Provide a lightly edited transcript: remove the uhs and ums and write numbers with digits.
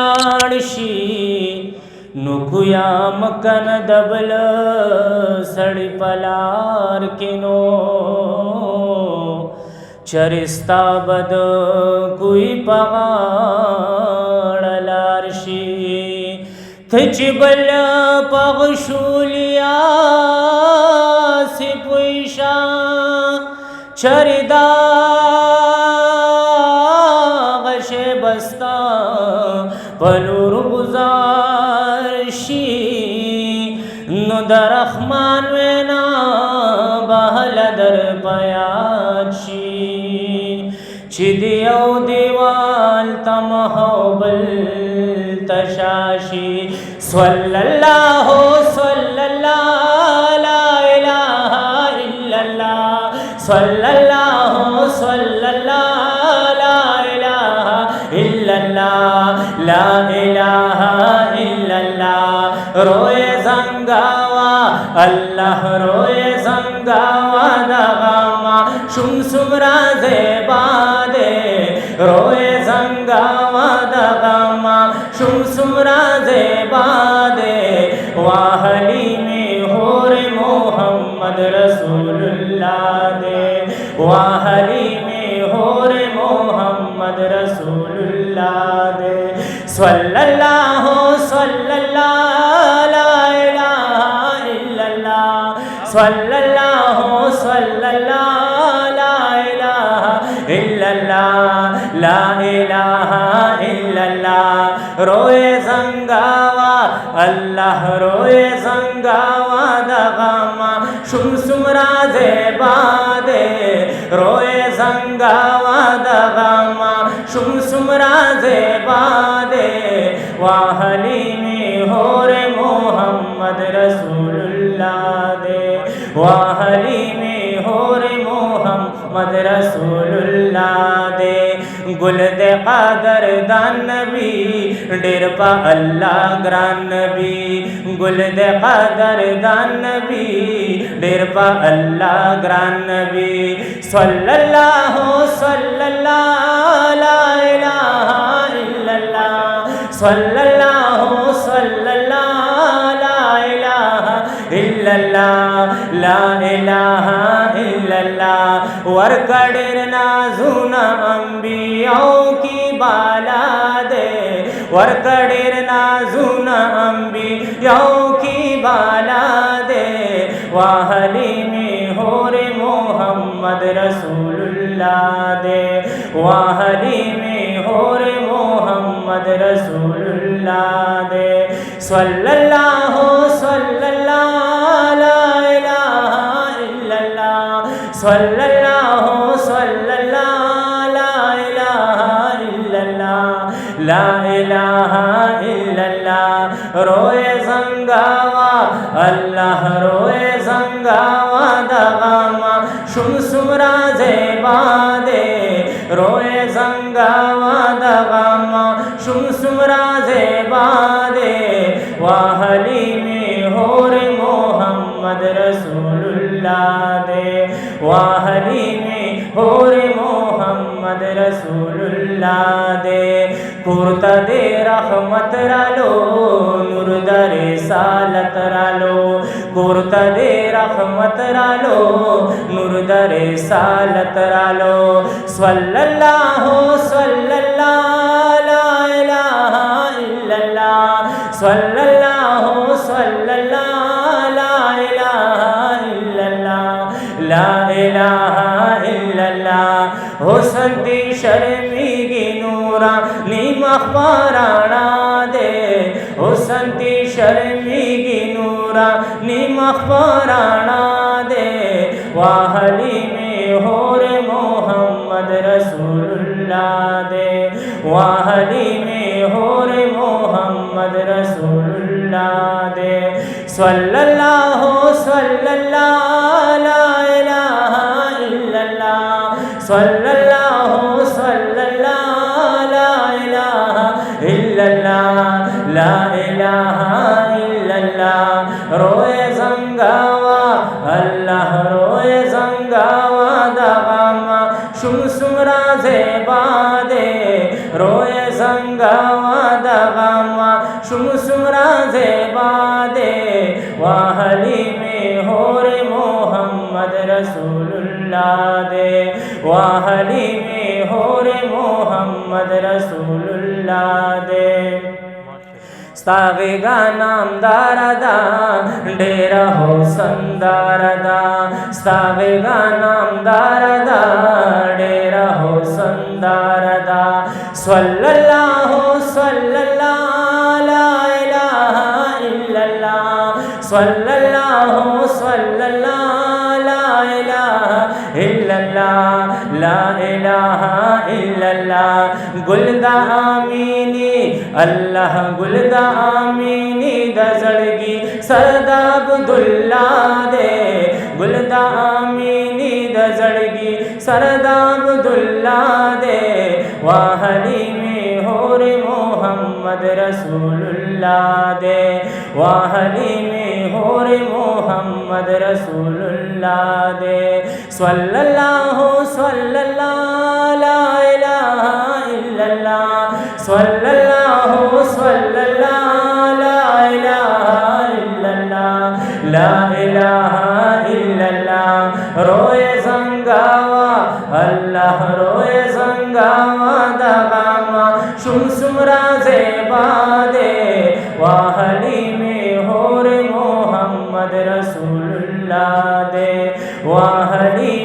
she नुकुया मकन दबल सड़ी पलार किनो चरिस्ता बद कुई पगाड़लारशी थचिबल पगशूलिया सिपुईशा चरिदा गशे बस्ता पलूर गुजारशी नुदरखमान वेना बहल दर पयाची चिदियो दीवाल तमहोबल तशाशी स्वल्लल्लाहु स्वल्लल्लाहु ला इलाहा इल्लल्लाह स्वल्लल्लाहु स्वल्लल्लाहु ला इलाहा इल्लल्लाह ला इलाहा इल्लल्लाह रोए जंगावा अल्लाह रोए जंगावा दगामा शुमसुमरा ज़ेबादे रोए जंगावा दगामा शुमसुमरा ज़ेबादे वाहली में होर मोहम्मद रसूलुल्लाह दे वाहली में होर मोहम्मद रसूलुल्लाह दे स्वल्लल्लाहु स्वल्लल्लाहु ला इलाहा इल्लल्लाह स्वल्लल्लाहु स्वल्लल्लाहु ला इलाहा इल्लल्लाह ला इलाहा इल्लल्लाह रोए जंगावा अल्लाह रोए जंगावा दगामा शुमसुमरा ज़ेबादे रोए जंगावा दगामा शुमसुमरा ज़ेबादे वाहली में होर मोहम्मद रसूलुल्लाह दे वाहली में होर मोहम्मद रसूलुल्लाह दे गुल दे कादर दान नबी डेरपा अल्लाह ग्रान नबी गुल दे कादर दान नबी डेरपा अल्लाह ग्रान नबी स्वल्लल्लाहु स्वल्लल्लाहु ला इलाहा इल्लल्लाह स्वल्लल्लाहु स्वल्लल्लाहु ला इलाहा इल्लल्लाह ला इलाहा इल्लल्लाह वरकड़िर नाज़ुना अंबियाओं की बाला दे वरकड़िर नाज़ुना अंबियाओं की बाला दे वाहली में होरे मोहम्मद रसूलुल्लाह दे वाहली में होरे मोहम्मद रसूलुल्लाह दे स्वल्लल्लाहु स्वल्लल्लाहु ला इलाहा इल्लल्लाह स्वल्लल्लाहु स्वल्लल्लाहु ला इलाहा इल्लल्लाह ला इलाहा इल्लल्लाह रोए जंगावा अल्लाह रोए जंगावा दगामा शुमसुमरा ज़ेबादे रोए जंगावा दगामा शुमसुमरा ज़ेबादे वाहली में होर मोहम्मद रसूलुल्लाह दे वाहली में होर मोहम्मद रसूलुल्लाह दे कुर्ता दे रहमत रालो नूर दरे सालत रालो कुर्ता दे रहमत रालो नूर दरे सालत रालो स्वल्लल्लाहु स्वल्लल्लाहु ला इलाहा इल्लल्लाह स्वल्लल्लाहु स्वल्लल्लाहु ला इलाहा इल्लल्लाह ला इलाहा इल्लल्लाह हुस्न शर्मिगी नूरा निमखबराना दे हुस्न शर्मिगी नूरा निमखबराना दे वाहली में होर मोहम्मद रसूलुल्लाह दे वाहली में होर मोहम्मद रसूलुल्लाह दे स्वल्लल्लाहु स्वल्लल्लाहु ला इलाहा इल्लल्लाह स्वल्लल्लाहु स्वल्लल्लाहु ला इलाहा इल्लल्लाह ला इलाहा इल्लल्लाह रोए जंगावा अल्लाह रोए जंगावा दगामा शुमसुमरा ज़ेबादे रोए जंगावा दगा दागामा शुमसुमरा ज़ेबा दे वाहली में हो रे मोहम्मद रसूलुल्लाह दे वाहली में हो रे मोहम्मद रसूलुल्लाह दे सावेगा नाम दारदा डेरा हो संदारदा सावेगा नाम दारदा डेरा हो संदारदा सल्लल्लाहु सल्लल्लाहु ला इलाहा इल्लल्लाह सल्लल्लाहु सल्लल्लाहु ला इलाहा इल्लल्लाह ला इलाहा इल्लल्लाह गुलदा आमीनी अल्लाह गुलदा आमीनी दजड़गी सरदा अब्दुल्ला दे गुलदा आमीनी दजड़गी सरदा अब्दुल्ला दे वाहली में हो रे मोहम्मद रसूलुल्लाह दे वाहली में हो रे मोहम्मद रसूलुल्लाह दे सल्लल्लाहु सल्लल्लाहु ला इलाहा इल्लल्लाह सल्लल्लाहु सल्लल्लाहु ला इलाहा इल्लल्लाह ला इलाहा इल्लल्लाह रोए जंगावा अल्लाह रोए जंगावा दागामा शुमसुमरा ज़ेबा दे वाहली में हो रे मोहम्मद रसूलुल्लाह दे वाहली